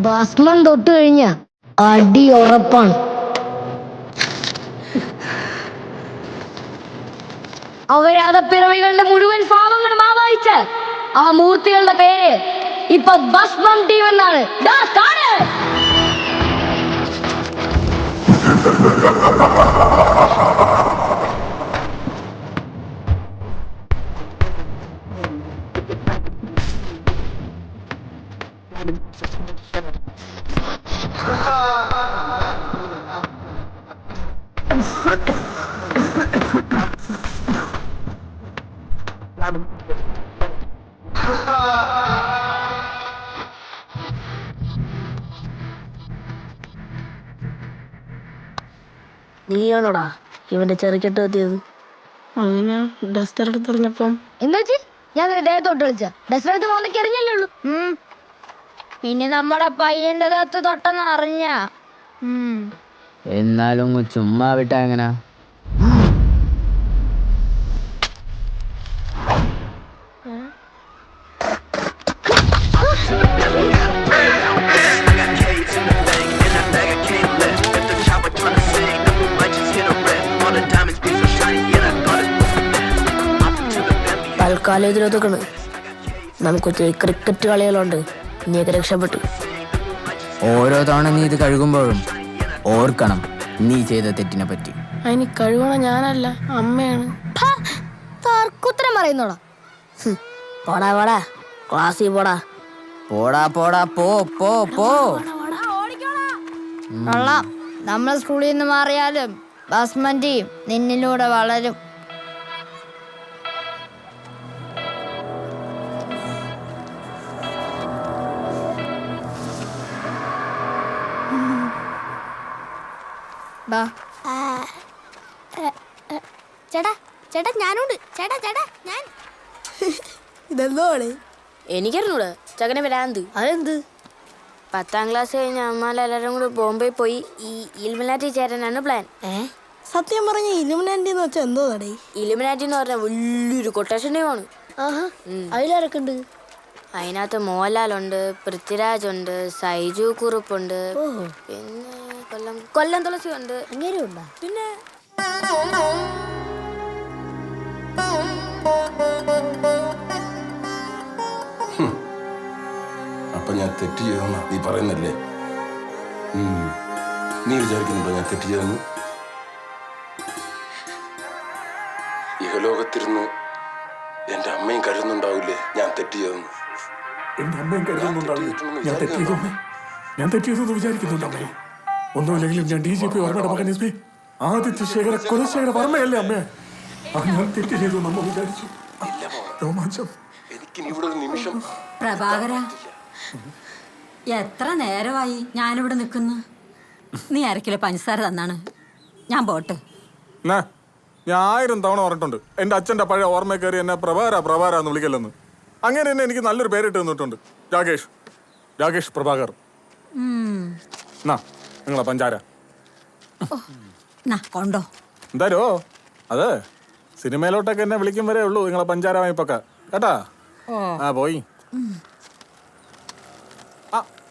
ഭസ്മം തൊട്ട് കഴിഞ്ഞ അടി ഉറപ്പാണ്. അവരാധപ്പിറവികളുടെ മുഴുവൻ പാപങ്ങളും ആവാഹിച്ച് ആ മൂർത്തികളുടെ പേര് ഇപ്പൊ ഭസ്മം ടീം എന്നാണ്. നീയാണോടാ ഇവന്റെ ചെറുക്കെട്ട് എത്തിയത്? അങ്ങനെ ഡസ്റ്റർ എടുത്തെറിഞ്ഞപ്പം എന്താ ഞാൻ ദേഹത്തോട്ട് കളിച്ച ഡസ്റ്റർ എടുത്ത് മോന്തയ്ക്ക് എറിഞ്ഞല്ലേ ഉള്ളൂ. ഇനി നമ്മുടെ പയ്യന്റെ ദേഹത്ത് തൊട്ടെന്ന് അറിഞ്ഞ എന്നാലും ചുമ്മാ വിട്ടാ എങ്ങനാ? തൽക്കാലം ഇതിലൊതുക്കണ്. നമുക്ക് ക്രിക്കറ്റ് കളികളുണ്ട്. നീയൊക്കെ രക്ഷപ്പെട്ടു. ഓരോ തവണ നീ ഇത് കഴുകുമ്പോഴും ഓർക്കണം നീ ചെയ്ത തെറ്റിനെ പറ്റി. അതിന് കഴുകണ ഞാനല്ല, അമ്മയാണ്. തർക്കുത്തരം പറയുന്നോടാ. പോടാ പോടാ, ക്ലാസ്സിൽ പോടാ. പോടാ പോടാ പോ പോ പോ. കൊള്ളാം. നമ്മൾ സ്കൂളിൽ നിന്ന് മാറിയാലും ഭസ്മം ടീം നിന്നിലൂടെ വളരും. ചേട്ടാ ചേട്ടാ ഞാനുണ്ട്. ചേട്ടാ ചേട്ടാ ഞാൻ ഇതെന്തോടെ എനിക്കറിഞ്ഞൂടെ ചകനെ വരാന്ത്. അതെന്ത്? 10ാം ക്ലാസ് കഴിഞ്ഞ അമ്മമാരെല്ലാരും കൂടി ബോംബെ പോയി ഈ ഇലുമിനാറ്റി ചേരാനാണ് പ്ലാൻ. സത്യം പറഞ്ഞ ഇലുമിനാറ്റി എന്ന് വെച്ചാൽ എന്തോ തടേ? ഇലുമിനാറ്റി എന്ന് പറഞ്ഞാൽ വലിയൊരു കൊട്ടേഷൻ ടീമാണ്. അതിലാരൊക്കെ ഉണ്ട്? അതിനകത്ത് മോഹൻലാലുണ്ട്, പൃഥ്വിരാജ് ഉണ്ട്, സൈജു കുറുപ്പുണ്ട്, പിന്നെ കൊല്ലം തുളസി ഉണ്ട്. അങ്ങനെ ഉണ്ടോ? പിന്നെ അപ്പൊ ഞാൻ തെറ്റ് ചെയ്തെന്നാ നീ പറയുന്നല്ലേ? നീ വിചാരിക്കുന്നുണ്ടോ ഞാൻ തെറ്റ് ചെയ്തെന്ന്? ഇഹലോകത്തിരുന്ന് എന്റെ അമ്മയും കരുതുന്നുണ്ടാവില്ലേ ഞാൻ തെറ്റ് ചെയ്തെന്ന്? എന്റെ അമ്മയും കരുതുന്നുണ്ടാവില്ലേ ഞാൻ തെറ്റിയതെന്ന് വിചാരിക്കുന്നുണ്ട് അമ്മയെ? ഒന്നുമില്ലെങ്കിലും ഞാൻ DGP വർമ്മയുടെ മകൻ SP ആദിത്യ ശേഖര കുലശേഖര വർമ്മയല്ലേ അമ്മേ? ഞാൻ തെറ്റ് ചെയ്തു നമ്മ വിചാരിച്ചു. രോമാഞ്ചം. എനിക്കിനി ഇവിടെ ഒരു നിമിഷം. പ്രഭാകര, എത്ര നേരമായി ഞാനിവിടെ നിൽക്കുന്നു. നീ അരക്കിലോ പഞ്ചസാര തന്നാണ് ഞാൻ പോട്ടെ. ഞാൻ 1000 തവണ പറഞ്ഞിട്ടുണ്ട് എന്റെ അച്ഛന്റെ പഴയ ഓർമ്മ കയറി എന്നെ പ്രഭാര എന്ന് വിളിക്കല്ലെന്ന്. അങ്ങനെ തന്നെ എനിക്ക് നല്ലൊരു പേരിട്ട് തന്നിട്ടുണ്ട്. രാകേഷ് പ്രഭാകർ. നിങ്ങളെ പഞ്ചാര കൊണ്ടോ എന്തായാലോ അതെ സിനിമയിലോട്ടൊക്കെ എന്നെ വിളിക്കും വരെ ഉള്ളൂ നിങ്ങളെ പഞ്ചാര വായ്പൊക്കെ കേട്ടാ. പോയി.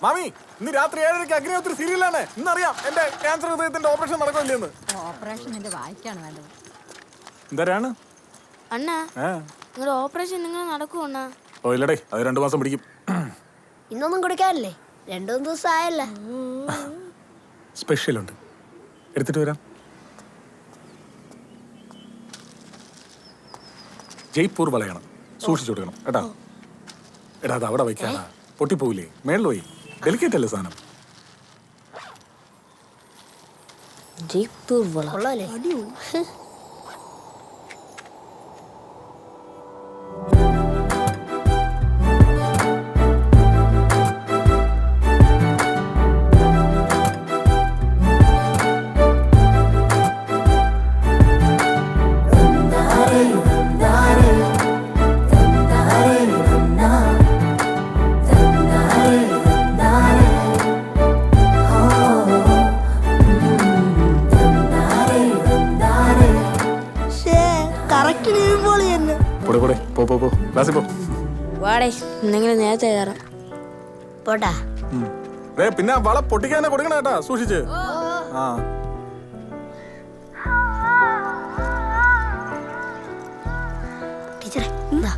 മാമി ഇന്ന് രാത്രി 7:30 അഗ്നിഹോത്രി സീരിയലാണ്. ഇന്നറിയാം എന്റെ ക്യാൻസർ ഹൃദയത്തിന്റെ ഓപ്പറേഷൻ നടക്കില്ലെന്ന്. ഓപ്പറേഷൻ എന്റെ വായിക്കാണ് വേണ്ടത്. എന്തരാണ് അണ്ണാ നിങ്ങളുടെ ഓപ്പറേഷൻ നിങ്ങൾ നടക്കുവണ്ണ? ഓ ഇല്ലടേ, അത് 2 മാസം പിടിക്കും. ഇന്നൊന്നും കൊടുക്കാറില്ലേ? 2 ദിവസം ആയല്ല. സ്പെഷ്യലുണ്ട്, എടുത്തിട്ട് വരാം. ജയ്പൂർ വളയണം, സൂക്ഷിച്ചു കൊടുക്കണം കേട്ടാ. എടാ അത് അവിടെ വയ്ക്കാനാ, പൊട്ടിപ്പോവില്ലേ? മേളിൽ പോയി, ഡെലിക്കേറ്റ് അല്ലേ സാധനം. ജയ്പൂർ വള അടിയോ? വാടേ എന്തെങ്കിലും നേരത്തെ കയറാം. പോട്ടാ. പിന്നെ വള പൊട്ടിക്കാനെ കൊടുക്കണ കേട്ടാ, സൂക്ഷിച്ച്. ആ ടീച്ചറെ എന്താ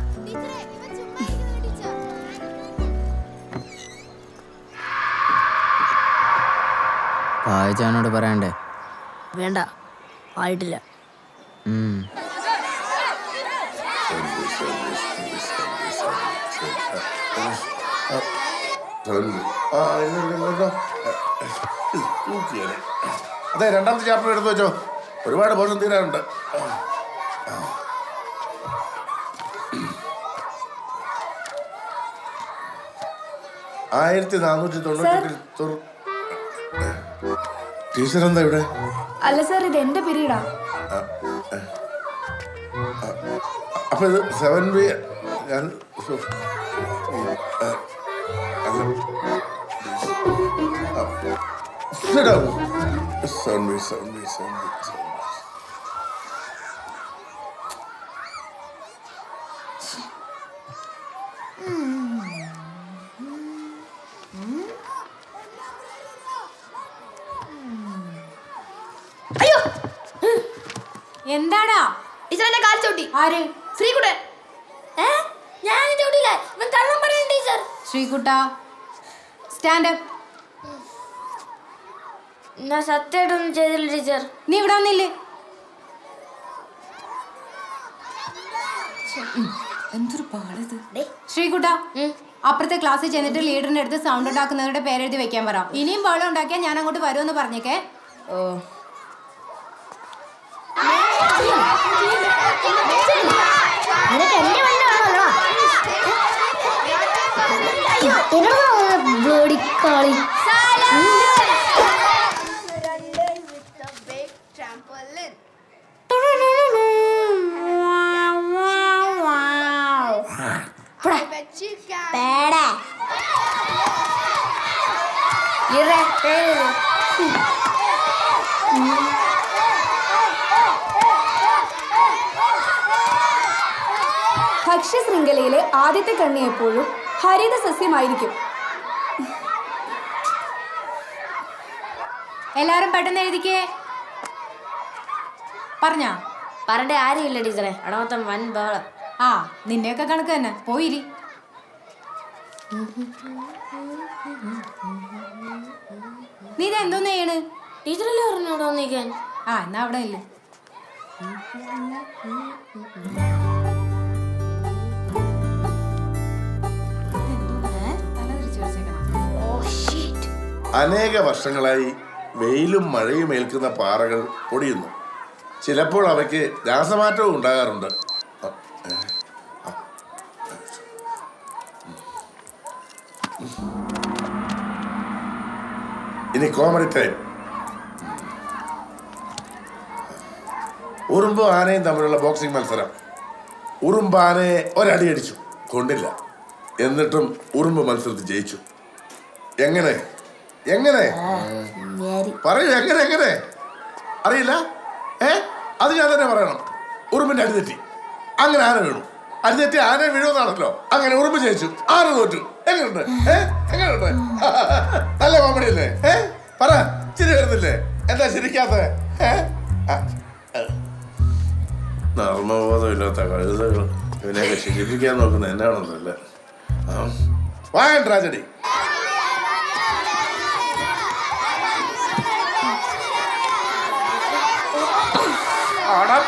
പായച്ചാനോട് പറയണ്ടേ? വേണ്ട, ആയിട്ടില്ല. അതെ, രണ്ടാമത്തെ ചാപ്റ്റർ എടുത്തു വെച്ചോ. ഒരുപാട് പോർഷൻ തീരാനുണ്ട്. 1498 ടീച്ചർ എന്താ ഇവിടെ? അല്ല സാർ, ഇത് എന്റെ പീരീഡാ. അപ്പൊ ഇത് 7B. ഞാൻ എന്താടാ ടീച്ചറെ കാൽ ചവിട്ടി. ആര്? ശ്രീകുട്ടൻ. ഞാൻ ചവിട്ടില്ല, ഇവൻ കള്ളം പറയും ടീച്ചർ. ശ്രീകുട്ട, stand up. ഞാൻ സത്യമായിട്ടൊന്നും ചെയ്തില്ല ടീച്ചർ. നീ ഇവിടെ വന്നില്ലേ? എന്തൊരു പാടിത്. ശ്രീകുട്ട, അപ്പുറത്തെ ക്ലാസ്സിൽ ചെന്നിട്ട് ലീഡറിന്റെ അടുത്ത് സൗണ്ട് ഉണ്ടാക്കുന്നവരുടെ പേരെഴുതി വെക്കാൻ പറ. ഇനിയും ബഹളം ഉണ്ടാക്കിയാൽ ഞാൻ അങ്ങോട്ട് വരുമെന്ന് പറഞ്ഞേക്കേ. ഓ, നിനക്ക് എന്റെ വല്ലാണല്ലോ. ബ്ലോഡി കളി. ഭക്ഷ്യശൃംഖലയിലെ ആദ്യത്തെ കണ്ണി എപ്പോഴും ഹരിത സസ്യമായിരിക്കും. എല്ലാരും പെട്ടെന്ന് എഴുതിക്കേ. പറഞ്ഞാ പറഞ്ഞ ആരുമില്ല ടീച്ചറെ. അവിടെ മൊത്തം വൻ ബഹളം. ആ, നിന്റെയൊക്കെ കണക്ക് തന്നെ. പോയിരി. നീ ഇത് എന്തോന്ന് ചെയ്യണ്? ടീച്ചറല്ലേ പറഞ്ഞു അവിടെ വന്നിരിക്കാൻ. ആ, എന്നാ അവിടെ ഇല്ല. അനേക വർഷങ്ങളായി വെയിലും മഴയും ഏൽക്കുന്ന പാറകൾ പൊടിയുന്നു. ചിലപ്പോൾ അവയ്ക്ക് രാസമാറ്റവും ഉണ്ടാകാറുണ്ട്. ഇനി കോമഡി ടൈം. ഉറുമ്പും ആനയും തമ്മിലുള്ള ബോക്സിംഗ് മത്സരം. ഉറുമ്പ് ആനയെ ഒരടി അടിച്ചു, കൊണ്ടില്ല. എന്നിട്ടും ഉറുമ്പ് മത്സരത്തിൽ ജയിച്ചു. എങ്ങനെ എങ്ങനെ പറയൂ, എങ്ങനെ എങ്ങനെ അറിയില്ല? അത് ഞാൻ തന്നെ പറയണം. ഉറുമ്പിന്റെ അടിതെറ്റി, അങ്ങനെ ആന വീണു. അടിതെറ്റി ആന വീഴുമെന്നാണല്ലോ. അങ്ങനെ ഉറുമ്പ് ജയിച്ചു, ആന തോറ്റു. എങ്ങനെയുണ്ട്? എങ്ങനെയുണ്ട്? നല്ല കോമഡി അല്ലേ? പറ, ചിരി വരുന്നില്ലേ? എന്താ ചിരിക്കാത്ത? നർമ്മബോധമില്ലാത്ത കഴുതകൾ ഇവനെയൊക്കെ ശിക്ഷിപ്പിക്കാൻ നോക്കുന്ന എന്നാണെന്നല്ലേ. വായൻ ട്രാജഡി.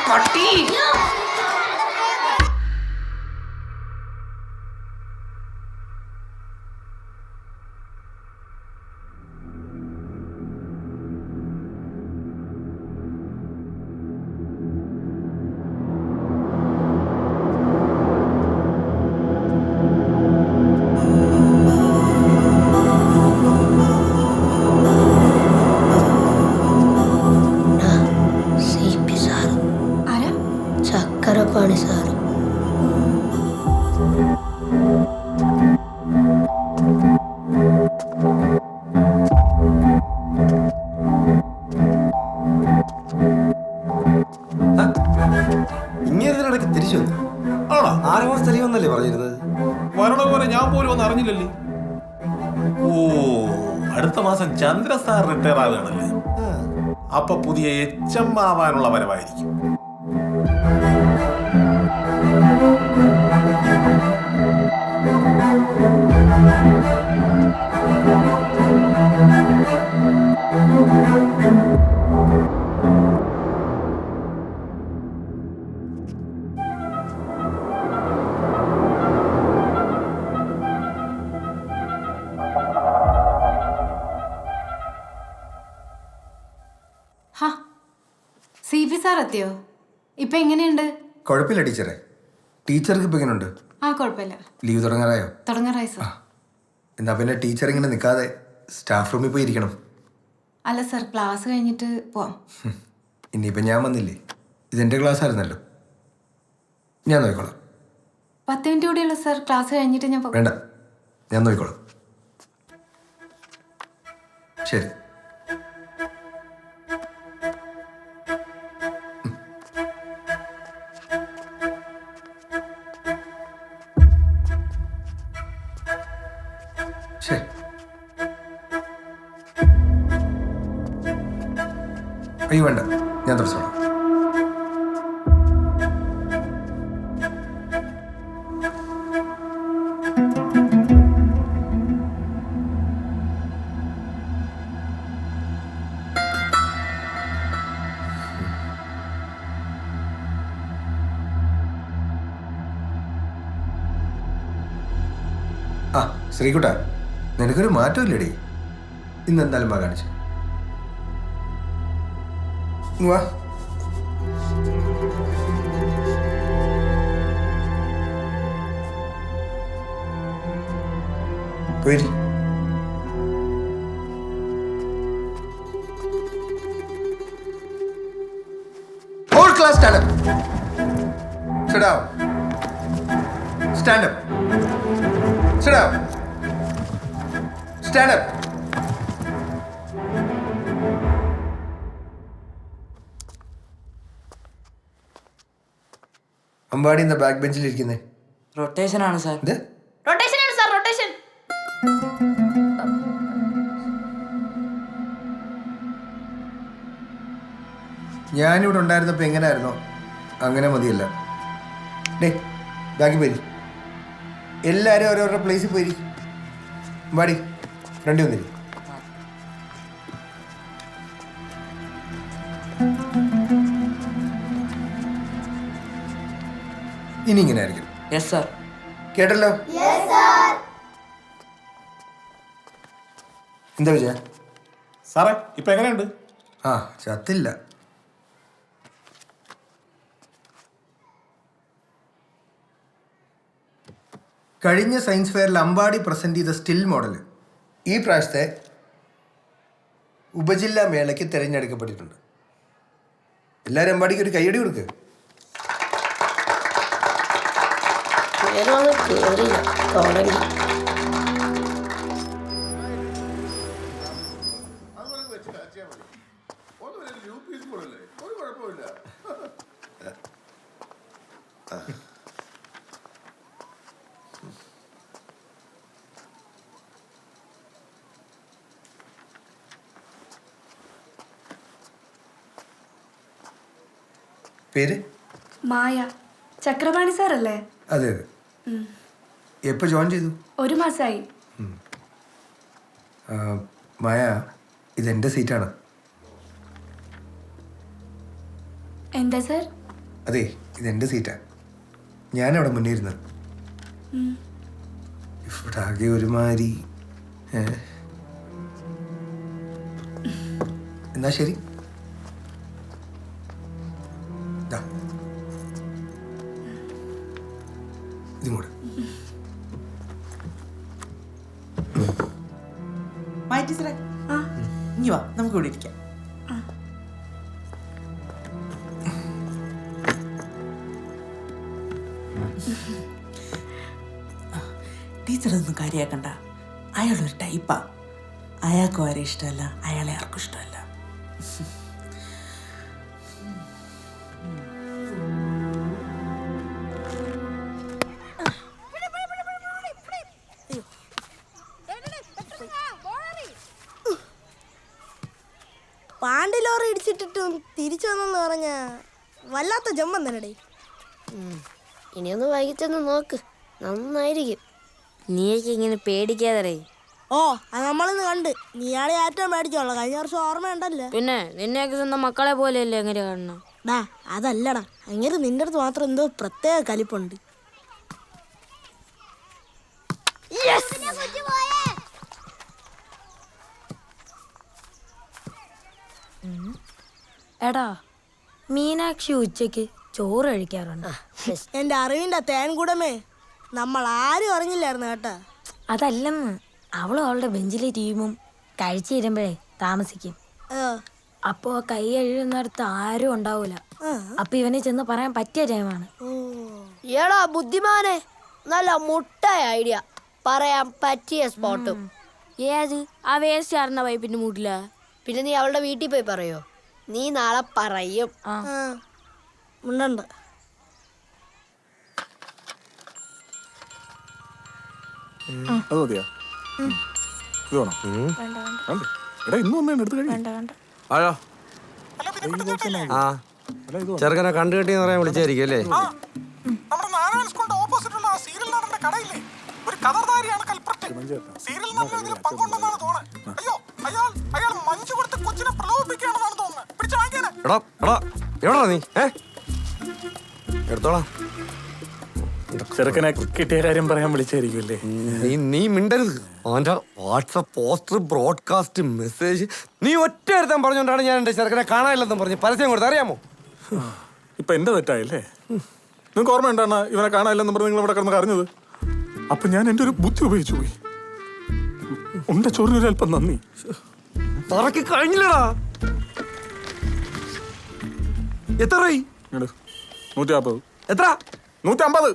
പട്ടി ചക്കരപ്പാണി സാറ്. ഇങ്ങേതിനിടയ്ക്ക് തിരിച്ചു വന്നു. ആണോ? 6 മാസം തെളിവെന്നല്ലേ പറഞ്ഞിരുന്നത്? വരണ പോലെ ഞാൻ പോലും ഒന്നും അറിഞ്ഞില്ലല്ലേ. ഓ, അടുത്ത മാസം ചന്ദ്ര സാർ റിട്ടയർ ആവുകയാണല്ലേ, അപ്പൊ പുതിയ HM ആവാനുള്ള വരവായിരിക്കും. CP സാർ എത്തിയോ? ഇപ്പൊ എങ്ങനെയുണ്ട്? കുഴപ്പമില്ല ടീച്ചറെ. ടീച്ചർക്ക് ഇപ്പൊ എങ്ങനെയുണ്ട്? ആ കുഴപ്പമില്ല. ലീവ് തുടങ്ങാറായോ? തുടങ്ങാറായി സാർ. എന്നാ പിന്നെ ടീച്ചർ ഇങ്ങനെ നിൽക്കാതെ സ്റ്റാഫ് റൂമിൽ പോയി ഇരിക്കണം. അല്ല സാർ, ക്ലാസ് കഴിഞ്ഞിട്ട് പോവാം. ഇനിയിപ്പോൾ ഞാൻ വന്നില്ലേ, ഇതെൻ്റെ ക്ലാസ് ആയിരുന്നല്ലോ, ഞാൻ നോക്കിക്കോളാം. 10 മിനിറ്റ് കൂടിയുള്ളൂ സാർ, ക്ലാസ് കഴിഞ്ഞിട്ട് ഞാൻ വേണ്ട, ഞാൻ നോക്കിക്കോളാം. ശരി. ശരി. അയ്യോ വേണ്ട, ഞാൻ തുടച്ചോളാം. ആ ശ്രീകുട്ട, നിനക്കൊരു മാറ്റമില്ലേടേ? ഇന്ന് എന്തായാലും വാ കാണിച്ചു വാ. പോയി whole class stand up. Sit down. Stand up. Sit down. Stand up. Ambadi എന്താ ബാക്ക് ബെഞ്ചിൽ ഇരിക്കുന്നേ? റൊട്ടേഷൻ ആണ് സാർ. ഇത് റൊട്ടേഷൻ ആണ് സാർ, റൊട്ടേഷൻ. ഞാനിവിടെ ഉണ്ടായിരുന്നപ്പോൾ എങ്ങനെയായിരുന്നോ അങ്ങനെ മതിയല്ല. ഡേ ബാക്കി പോയി, എല്ലാവരും ഓരോരോ പ്ലേസിൽ പോയി. വാടി, ഫ്രണ്ടി വന്നിരി. ഇനി ഇങ്ങനെ ആയിരിക്കും. Yes sir. കേട്ടല്ലോ? എന്താ വിജയ സാറേ ഇപ്പൊ എങ്ങനെയുണ്ട്? ആ ചത്തില്ല. കഴിഞ്ഞ സയൻസ് ഫെയറിൽ അമ്പാടി പ്രസന്റ് ചെയ്ത സ്റ്റിൽ മോഡൽ ഈ പ്രാവശ്യത്തെ ഉപജില്ലാ മേളയ്ക്ക് തിരഞ്ഞെടുക്കപ്പെട്ടിട്ടുണ്ട്. എല്ലാവരും അമ്പാടിക്ക് ഒരു കയ്യടി കൊടുക്ക്. പേര്? മായ. ചക്രപാണി സാർ അല്ലേ? അതെ അതെ. എപ്പോൾ ജോയിൻ ചെയ്തു? 1 മാസമായി. മായ, ഇതെൻ്റെ സീറ്റാണ്. എന്താ സാർ? അതെ, ഇതെൻ്റെ സീറ്റാണ്. ഞാനവിടെ മുന്നേ ഇരുന്നത്. ഇവിടെ ആകെ ഒരുമാതിരി. എന്നാ ശരി. ഇതും കൂടെ. ഇനി വാ, നമുക്ക് ഇവിടെ ഇരിക്കാം. ടീച്ചറൊന്നും കാര്യാക്കണ്ട, അയാളൊരു ടൈപ്പാ. അയാൾക്കും ആരെ ഇഷ്ടമല്ല, അയാളെ ആർക്കും ഇഷ്ടമല്ല. പാണ്ടി ലോറി ഇടിച്ചിട്ടിട്ടും തിരിച്ചു വന്നെന്ന് പറഞ്ഞ വല്ലാത്ത ജമ്മം തന്നെടേ. ഇനിയൊന്ന് വൈകിട്ടൊന്ന് നോക്ക്, നന്നായിരിക്കും. നീയൊക്കെ ഇങ്ങനെ പേടിക്കാതെ. ഓ അത് നമ്മളിന്ന് കണ്ട്. നീയാളെ ഏറ്റവും മേടിച്ചോളാം. കഴിഞ്ഞ വർഷം ഓർമ്മയുണ്ടല്ലോ. പിന്നെ നിന്നെയൊക്കെ സ്വന്തം മക്കളെ പോലെയല്ലേ എങ്ങനെ കാണണം? ഡാ അതല്ലടാ, അങ്ങനെ നിന്റെ അടുത്ത് മാത്രം എന്തോ പ്രത്യേക കലിപ്പുണ്ട്. എടാ, മീനാക്ഷി ഉച്ചയ്ക്ക് ചോറ് കഴിക്കാറുണ്ട്. എന്റെ അറിവിന്റെ തേൻകൂടമേ, നമ്മൾ ആരും അറിഞ്ഞില്ലായിരുന്നു കേട്ടാ. അതല്ലെന്ന്, അവളും അവളുടെ ബെഞ്ചിലെ ടീമും കഴിച്ചു തരുമ്പോഴേ താമസിക്കും. അപ്പോ കൈ കഴുകുന്നിടത്ത് ആരും ഉണ്ടാവൂല. അപ്പൊ ഇവനെ ചെന്ന് പറയാൻ പറ്റിയ ടൈമാണ്. ഏടാ ബുദ്ധിമാനെ, നല്ല മുട്ടായ ഐഡിയ. പറയാൻ പറ്റിയ സ്പോട്ടും. ഏത് ആ വേസ്റ്റ് ആർന്ന പൈപ്പിന്റെ മൂട്ടില? പിന്നെ നീ അവളുടെ വീട്ടിൽ പോയി പറയോ? നീ നാളെ പറയും. ഉണ്ടുണ്ട്. അത് മതിയാ? ഇത് വേണോ? എടാ ഇന്ന് വന്നേ എടുത്ത് കഴിയും. ആഴോ ആ ചെറുക്കനെ കണ്ടു കെട്ടിന്ന് പറയാൻ വിളിച്ചായിരിക്കും അല്ലേ? നമ്മുടെ നാരായണ സ്കൂളിന്റെ ഓപ്പോസിറ്റുള്ള സീരിയൽ നടന്റെ കടയില്ലേ, ഒരു കഥർധാരിയാണ് കൽപ്പറ്റ്. സീരിയൽ നടന്ന ഇതിൽ പങ്കുണ്ടെന്നാണ് തോന്നുന്നത്. അയ്യോ, അയാൾ മഞ്ജു കൊടുത്ത് കൊച്ചിനെ പ്രലോഭിപ്പിക്കുകയാണെന്നാണ് തോന്നുന്നത്. പിടിച്ചു വാങ്ങിക്കാനെ. എടാ എടാ എവിടാ നീ? എടുത്തോളാം. ചെറുക്കനെ കിട്ടിയ കാര്യം പറയാൻ വിളിച്ചായിരിക്കുമല്ലേ? നീ മിണ്ടരുത്. അവന്റെ വാട്സപ്പ് പോസ്റ്റർ, ബ്രോഡ്കാസ്റ്റ്, മെസ്സേജ് നീ ഒറ്റ എടുത്താൻ പറഞ്ഞോണ്ടാണ് ഞാൻ എന്റെ ചെറുക്കനെ കാണാനില്ലെന്നും പറഞ്ഞ് പരസ്യം കൊടുത്ത്, അറിയാമോ? ഇപ്പൊ എന്റെ തെറ്റായില്ലേ? നിങ്ങൾക്ക് ഓർമ്മ ഉണ്ടാണ് ഇവനെ കാണാനില്ലെന്ന് പറഞ്ഞ് നിങ്ങൾ ഇവിടെ കിടന്ന് കരഞ്ഞത്? അപ്പൊ ഞാൻ എന്റെ ഒരു ബുദ്ധി ഉപയോഗിച്ചു പോയി. ഉണ്ട ചോറിനൊരു അല്പം നന്ദി. പറക്കി കഴിഞ്ഞില്ലടാ. എത്ര? 150. എത്ര? 150.